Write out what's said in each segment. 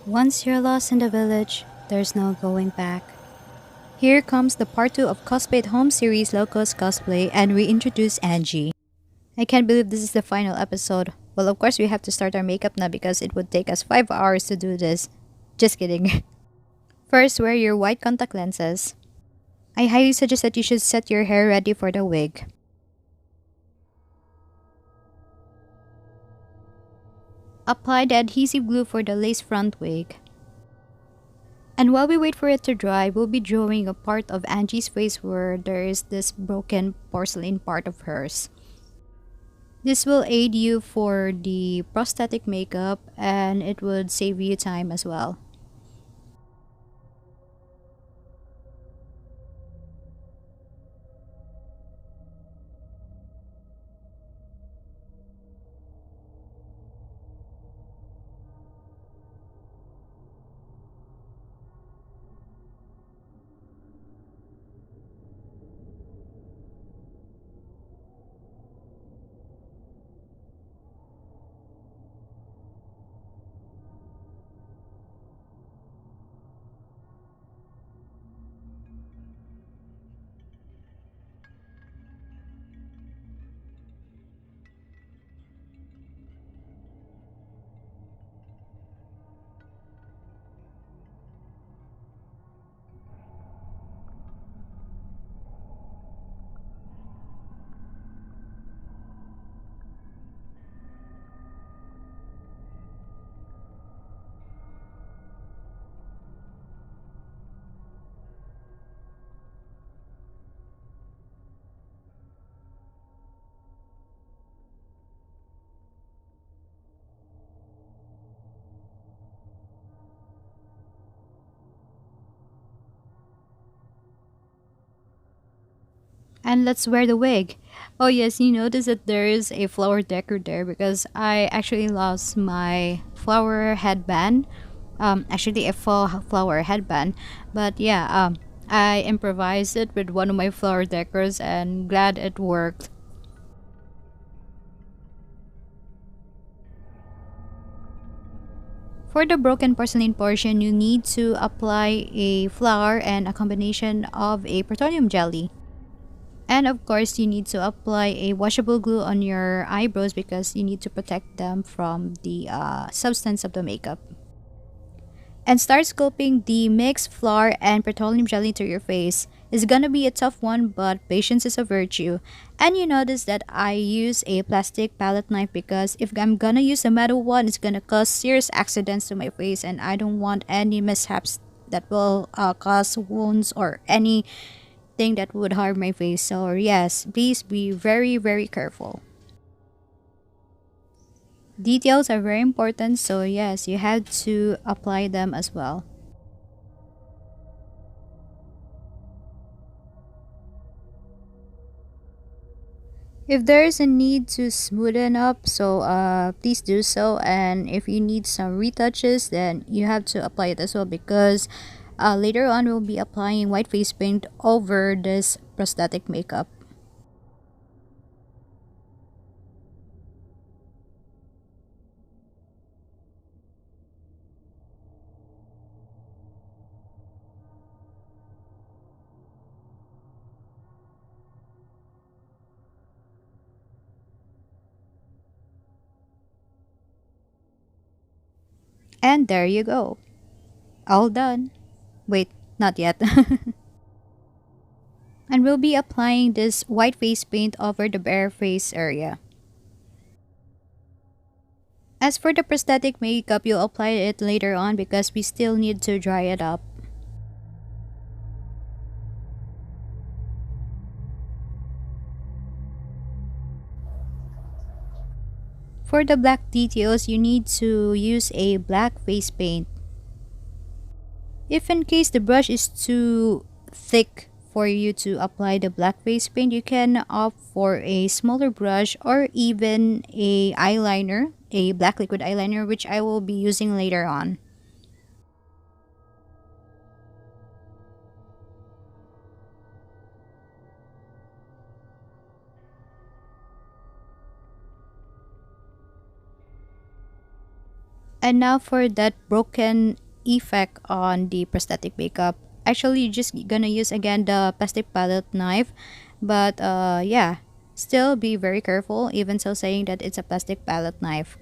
Once you're lost in the village, there's no going back. Here comes the part 2 of Cosplay at Home Series Cost Cosplay, and we introduce Angie. I can't believe this is the final episode. Well, of course, we have to start our makeup now because it would take us 5 hours to do this. Just kidding. First, wear your white contact lenses. I highly suggest that you should set your hair ready for the wig. Apply the adhesive glue for the lace front wig. And while we wait for it to dry, we'll be drawing a part of Angie's face where there is this broken porcelain part of hers. This will aid you for the prosthetic makeup and it would save you time as well. And let's wear the wig. Oh yes, you notice that there is a flower decor there because I actually lost my flower headband. Actually a full flower headband. But yeah, I improvised it with one of my flower decors and glad it worked. For the broken porcelain portion, you need to apply a flour and a combination of a petroleum jelly. And of course, you need to apply a washable glue on your eyebrows because you need to protect them from the substance of the makeup. And start sculpting the mixed flour and petroleum jelly to your face. It's gonna be a tough one, but patience is a virtue. And you notice that I use a plastic palette knife because if I'm gonna use a metal one, it's gonna cause serious accidents to my face, and I don't want any mishaps that will cause wounds or anything that would harm my face. So, yes, please be very, very careful. Details are very important, so yes, you have to apply them as well. If there is a need to smoothen up, so please do so. And if you need some retouches, then you have to apply it as well because later on we'll be applying white face paint over this prosthetic makeup. And there you go. All done. Wait, not yet. And we'll be applying this white face paint over the bare face area. As for the prosthetic makeup, you'll apply it later on because we still need to dry it up. For the black details, you need to use a black face paint. If in case the brush is too thick for you to apply the black face paint, you can opt for a smaller brush or even a eyeliner, a black liquid eyeliner, which I will be using later on. And now for that broken effect on the prosthetic makeup. Actually, you're just gonna use again the plastic palette knife, but yeah, still be very careful. Even so, saying that it's a plastic palette knife.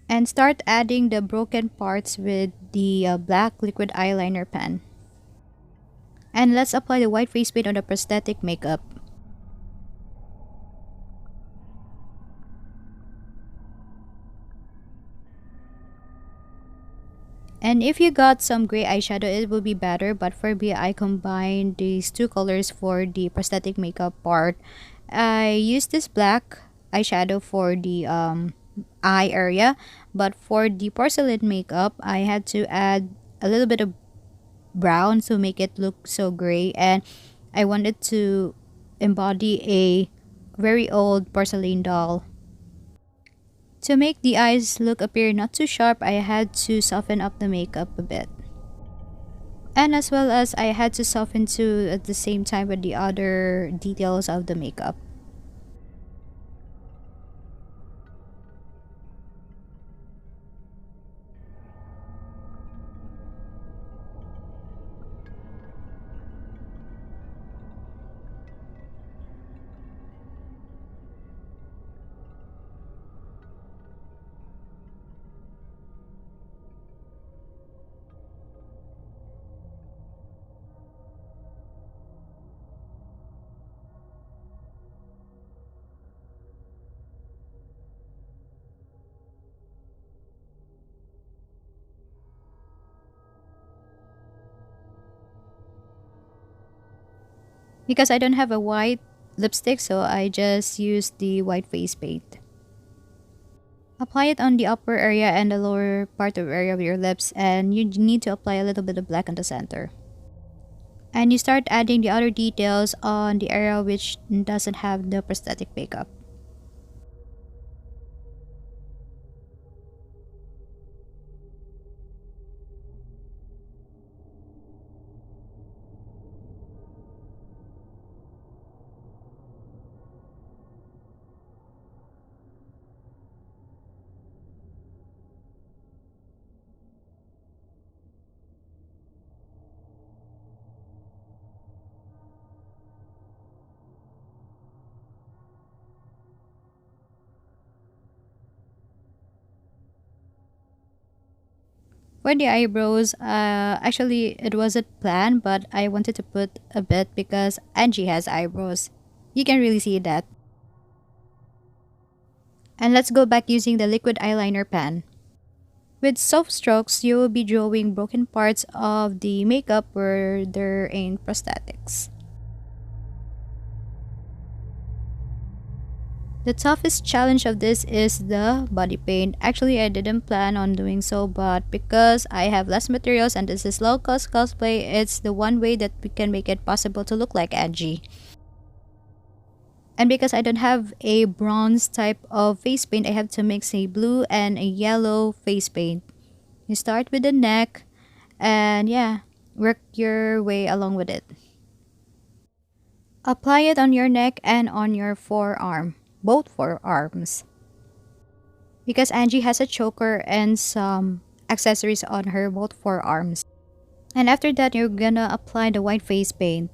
And start adding the broken parts with the black liquid eyeliner pen. And let's apply the white face paint on the prosthetic makeup. And if you got some gray eyeshadow, it will be better. But for me, I combined these two colors for the prosthetic makeup part. I used this black eyeshadow for the eye area. But for the porcelain makeup, I had to add a little bit of brown to make it look so gray. And I wanted to embody a very old porcelain doll. To make the eyes look appear not too sharp, I had to soften up the makeup a bit. And as well as I had to soften too at the same time with the other details of the makeup. Because I don't have a white lipstick, so I just use the white face paint. Apply it on the upper area and the lower part of area of your lips, and you need to apply a little bit of black on the center. And you start adding the other details on the area which doesn't have the prosthetic makeup. For the eyebrows, actually it wasn't planned, but I wanted to put a bit because Angie has eyebrows. You can really see that. And let's go back using the liquid eyeliner pen. With soft strokes, you will be drawing broken parts of the makeup where there ain't prosthetics. The toughest challenge of this is the body paint. Actually, I didn't plan on doing so, but because I have less materials and this is low cost cosplay, it's the one way that we can make it possible to look like Angie. And because I don't have a bronze type of face paint, I have to mix a blue and a yellow face paint. You start with the neck and yeah, work your way along with it. Apply it on your neck and on your forearm, both forearms. Because Angie has a choker and some accessories on her both forearms. And after that, you're gonna apply the white face paint.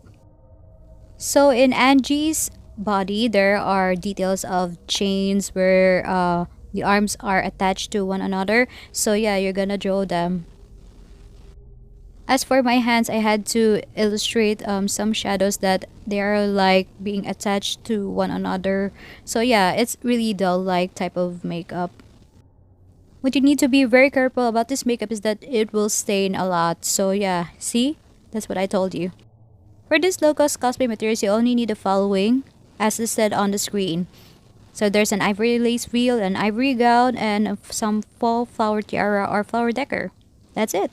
So in Angie's body, there are details of chains where the arms are attached to one another. So yeah, you're gonna draw them. As for my hands, I had to illustrate some shadows that they are like being attached to one another. So yeah, it's really doll-like type of makeup. What you need to be very careful about this makeup is that it will stain a lot. So yeah, see? That's what I told you. For this low-cost cosplay materials, you only need the following, as listed on the screen. So there's an ivory lace wheel, an ivory gown, and some fall flower tiara or flower decor. That's it.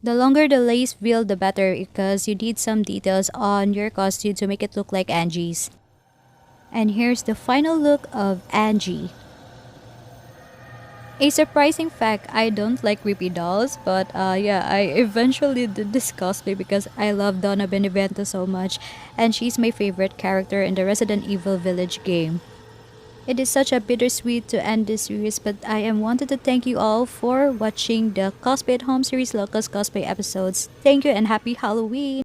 The longer the lace wheel, the better because you need some details on your costume to make it look like Angie's. And here's the final look of Angie. A surprising fact, I don't like creepy dolls, but yeah, I eventually did this cosplay because I love Donna Benevento so much, and she's my favorite character in the Resident Evil Village game. It is such a bittersweet to end this series, but I am wanted to thank you all for watching the Cosplay at Home series Locust Cosplay episodes. Thank you and happy Halloween!